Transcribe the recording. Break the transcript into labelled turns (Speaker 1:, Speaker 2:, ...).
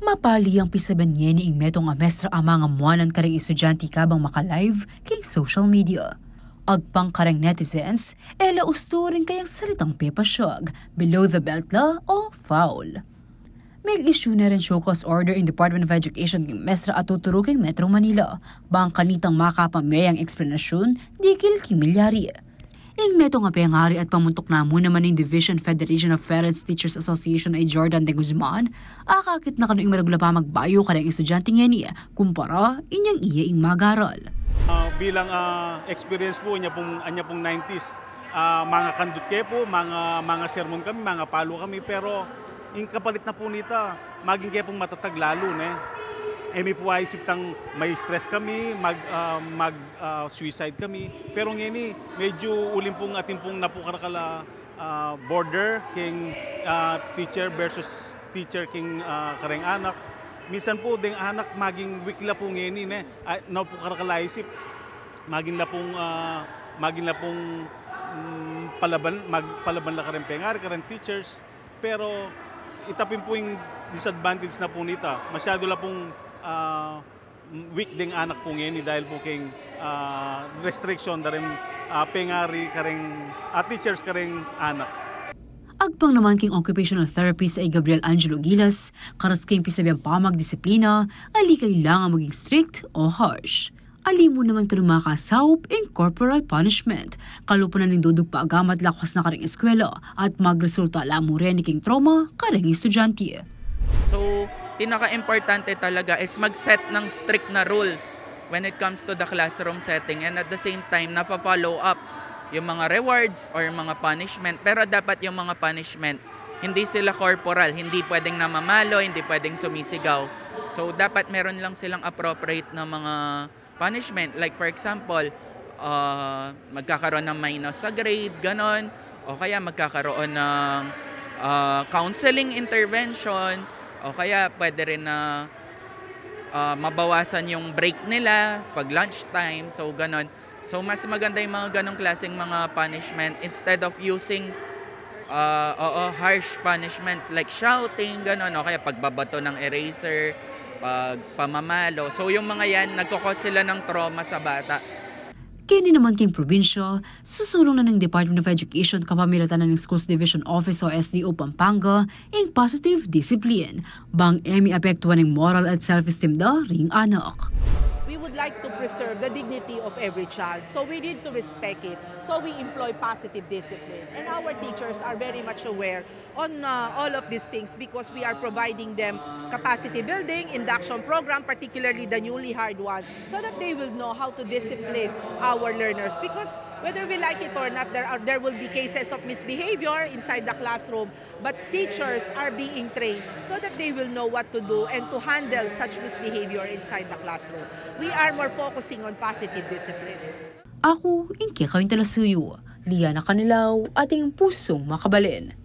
Speaker 1: Mapali ang pisaban niya ni Ingmetong Amestra amang amuanan kareng estudyante kabang maka-live kay social media. Agpang kareng netizens, ela usturin kayang salitang pepasyog, below the belt la o foul. May issue na rin show cause order in Department of Education kay Mestra at tuturo kay Metro Manila. Bang kanitang makapamayang eksplanasyon, dikil kimilyari. Ingmeto nga pengari at pamuntok na mo naman ng Division Federation of Parents Teachers Association ay Jordan de Guzman, akakit na kanoing maragula pa magbayo ka ng estudyante nga niya, kumpara inyang iya ing magaral.
Speaker 2: Bilang experience po niya pong 90s, mga kandut kayo po, mga sermon kami, mga palo kami, pero yung kapalit na po nita, maging kayo pong matatag lalo, may po ay isiptang may stress kami, mag-suicide kami. Pero ngayon medyo uling pong ating pong napukarakala border king teacher versus teacher king kareng anak. Minsan po ding anak maging wikla po ngayon napukarakala isip. Maging na pong magpalaban la kareng pengari, kareng teachers. Pero itapin po yung disadvantage na po nita. Masyado la pong weak ding anak po ngayon dahil po king restriction na rin pengari kareng teachers kareng anak.
Speaker 1: Agpang naman king occupational therapist ay Gabriel Angelo Gilas, karas king pisabiyang pamagdisiplina, ali kailangan maging strict o harsh. Ali mo naman kalumakasawp in corporal punishment. Kalupunan ng dudog pa agamat lakas na kareng eskwela at magresulta lang mo rin king trauma kareng estudyante.
Speaker 3: So, pinaka-importante talaga is mag-set ng strict na rules when it comes to the classroom setting, and at the same time, nafa-follow up yung mga rewards or mga punishment. Pero dapat yung mga punishment, hindi sila corporal, hindi pwedeng namamalo, hindi pwedeng sumisigaw. So, dapat meron lang silang appropriate na mga punishment. Like for example, magkakaroon ng minus sa grade, ganon. O kaya magkakaroon ng counseling intervention, o kaya pwede rin na mabawasan yung break nila pag lunchtime, so ganon. So mas maganda yung mga ganong klaseng mga punishment instead of using harsh punishments like shouting, ganon, o kaya pagbabato ng eraser, pagpamamalo. So yung mga yan, nagkakos sila ng trauma sa bata.
Speaker 1: Kini naman king probinsya, susulong na ng Department of Education kapamilatan ng Schools Division Office o SDO Pampanga ing positive discipline. Bang apektuhan ng moral at self-esteem da ring anak.
Speaker 4: We would like to preserve the dignity of every child. So we need to respect it. So we employ positive discipline. And our teachers are very much aware on all of these things because we are providing them capacity building, induction program, particularly the newly hired one, so that they will know how to discipline our learners. Because whether we like it or not, there will be cases of misbehavior inside the classroom, but teachers are being trained so that they will know what to do and to handle such misbehavior inside the classroom. We are more focusing on positive discipline.
Speaker 1: Ako, ingke kayong talasuyo. Liana Kanilaw, ating pusong makabalin.